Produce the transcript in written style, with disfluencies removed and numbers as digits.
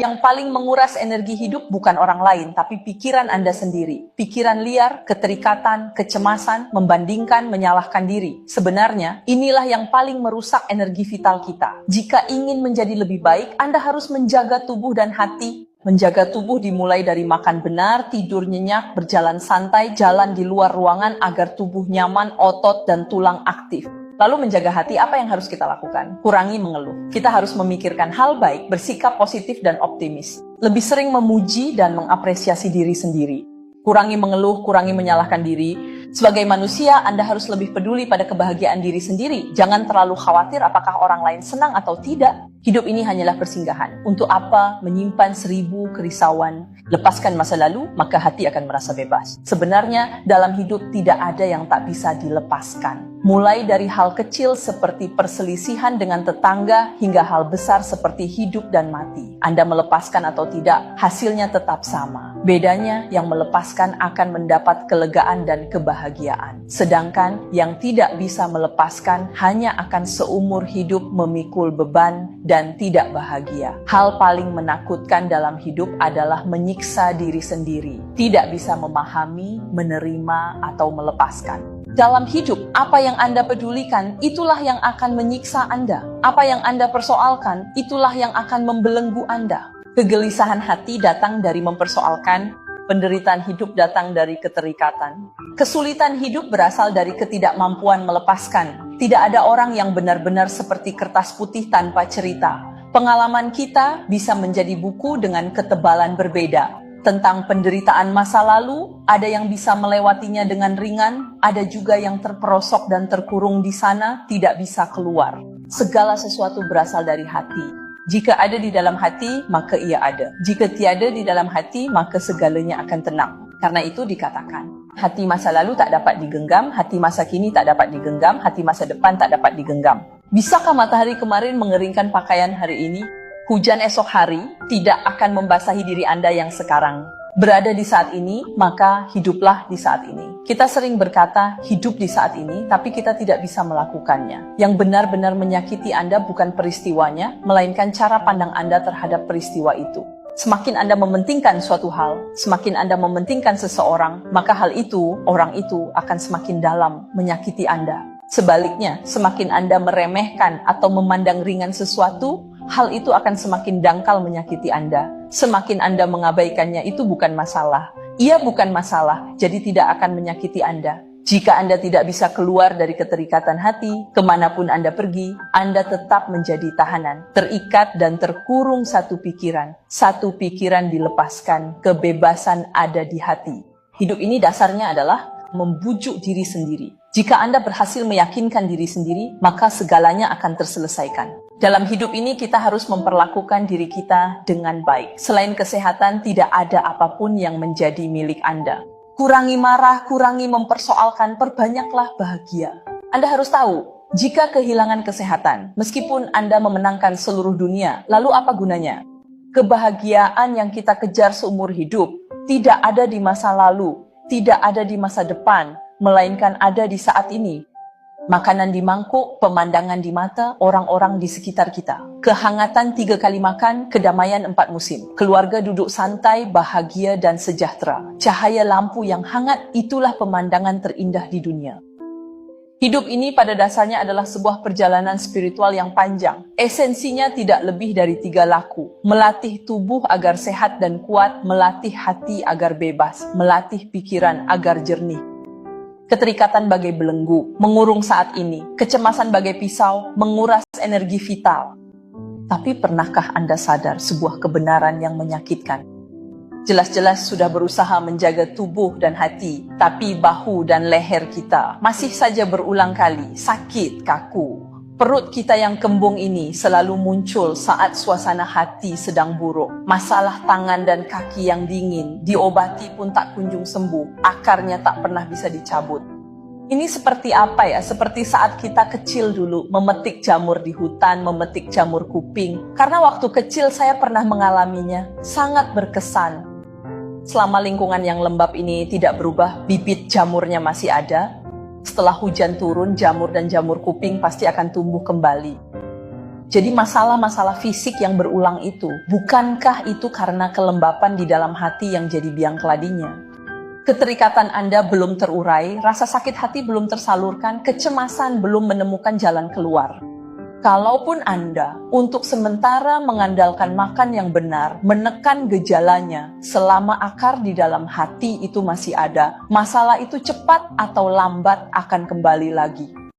Yang paling menguras energi hidup bukan orang lain, tapi pikiran Anda sendiri. Pikiran liar, keterikatan, kecemasan, membandingkan, menyalahkan diri. Sebenarnya, inilah yang paling merusak energi vital kita. Jika ingin menjadi lebih baik, Anda harus menjaga tubuh dan hati. Menjaga tubuh dimulai dari makan benar, tidur nyenyak, berjalan santai, jalan di luar ruangan agar tubuh nyaman, otot, dan tulang aktif. Lalu menjaga hati, apa yang harus kita lakukan? Kurangi mengeluh. Kita harus memikirkan hal baik, bersikap positif dan optimis. Lebih sering memuji dan mengapresiasi diri sendiri. Kurangi mengeluh, kurangi menyalahkan diri. Sebagai manusia, Anda harus lebih peduli pada kebahagiaan diri sendiri. Jangan terlalu khawatir apakah orang lain senang atau tidak. Hidup ini hanyalah persinggahan. Untuk apa menyimpan 1000 kerisauan? Lepaskan masa lalu, maka hati akan merasa bebas. Sebenarnya, dalam hidup tidak ada yang tak bisa dilepaskan. Mulai dari hal kecil seperti perselisihan dengan tetangga hingga hal besar seperti hidup dan mati. Anda melepaskan atau tidak, hasilnya tetap sama. Bedanya, yang melepaskan akan mendapat kelegaan dan kebahagiaan. Sedangkan yang tidak bisa melepaskan hanya akan seumur hidup memikul beban dan tidak bahagia. Hal paling menakutkan dalam hidup adalah menyiksa diri sendiri. Tidak bisa memahami, menerima, atau melepaskan. Dalam hidup, apa yang Anda pedulikan, itulah yang akan menyiksa Anda. Apa yang Anda persoalkan, itulah yang akan membelenggu Anda. Kegelisahan hati datang dari mempersoalkan, penderitaan hidup datang dari keterikatan. Kesulitan hidup berasal dari ketidakmampuan melepaskan. Tidak ada orang yang benar-benar seperti kertas putih tanpa cerita. Pengalaman kita bisa menjadi buku dengan ketebalan berbeda. Tentang penderitaan masa lalu, ada yang bisa melewatinya dengan ringan, ada juga yang terperosok dan terkurung di sana, tidak bisa keluar. Segala sesuatu berasal dari hati. Jika ada di dalam hati, maka ia ada. Jika tiada di dalam hati, maka segalanya akan tenang. Karena itu dikatakan, hati masa lalu tak dapat digenggam, hati masa kini tak dapat digenggam, hati masa depan tak dapat digenggam. Bisakah matahari kemarin mengeringkan pakaian hari ini? Hujan esok hari tidak akan membasahi diri Anda yang sekarang. Berada di saat ini, maka hiduplah di saat ini. Kita sering berkata hidup di saat ini, tapi kita tidak bisa melakukannya. Yang benar-benar menyakiti Anda bukan peristiwanya, melainkan cara pandang Anda terhadap peristiwa itu. Semakin Anda mementingkan suatu hal, semakin Anda mementingkan seseorang, maka hal itu, orang itu akan semakin dalam menyakiti Anda. Sebaliknya, semakin Anda meremehkan atau memandang ringan sesuatu, hal itu akan semakin dangkal menyakiti Anda. Semakin Anda mengabaikannya, itu bukan masalah. Ia bukan masalah, jadi tidak akan menyakiti Anda. Jika Anda tidak bisa keluar dari keterikatan hati, kemanapun Anda pergi, Anda tetap menjadi tahanan, terikat dan terkurung satu pikiran. Satu pikiran dilepaskan, kebebasan ada di hati. Hidup ini dasarnya adalah membujuk diri sendiri. Jika Anda berhasil meyakinkan diri sendiri, maka segalanya akan terselesaikan. Dalam hidup ini kita harus memperlakukan diri kita dengan baik. Selain kesehatan, tidak ada apapun yang menjadi milik Anda. Kurangi marah, kurangi mempersoalkan, perbanyaklah bahagia. Anda harus tahu, jika kehilangan kesehatan, meskipun Anda memenangkan seluruh dunia, lalu apa gunanya? Kebahagiaan yang kita kejar seumur hidup tidak ada di masa lalu, tidak ada di masa depan, melainkan ada di saat ini. Makanan di mangkuk, pemandangan di mata, orang-orang di sekitar kita. Kehangatan 3 kali makan, kedamaian 4 musim. Keluarga duduk santai, bahagia dan sejahtera. Cahaya lampu yang hangat, itulah pemandangan terindah di dunia. Hidup ini pada dasarnya adalah sebuah perjalanan spiritual yang panjang. Esensinya tidak lebih dari 3 laku. Melatih tubuh agar sehat dan kuat, melatih hati agar bebas, melatih pikiran agar jernih. Keterikatan bagai belenggu, mengurung saat ini. Kecemasan bagai pisau, menguras energi vital. Tapi pernahkah Anda sadar sebuah kebenaran yang menyakitkan? Jelas-jelas sudah berusaha menjaga tubuh dan hati, tapi bahu dan leher kita masih saja berulang kali sakit, kaku. Perut kita yang kembung ini selalu muncul saat suasana hati sedang buruk. Masalah tangan dan kaki yang dingin, diobati pun tak kunjung sembuh, akarnya tak pernah bisa dicabut. Ini seperti apa ya? Seperti saat kita kecil dulu, memetik jamur di hutan, memetik jamur kuping. Karena waktu kecil saya pernah mengalaminya, sangat berkesan. Selama lingkungan yang lembab ini tidak berubah, bibit jamurnya masih ada. Setelah hujan turun, jamur dan jamur kuping pasti akan tumbuh kembali. Jadi masalah-masalah fisik yang berulang itu, bukankah itu karena kelembapan di dalam hati yang jadi biang keladinya? Keterikatan Anda belum terurai, rasa sakit hati belum tersalurkan, kecemasan belum menemukan jalan keluar. Kalaupun Anda untuk sementara mengandalkan makan yang benar, menekan gejalanya, selama akar di dalam hati itu masih ada, masalah itu cepat atau lambat akan kembali lagi.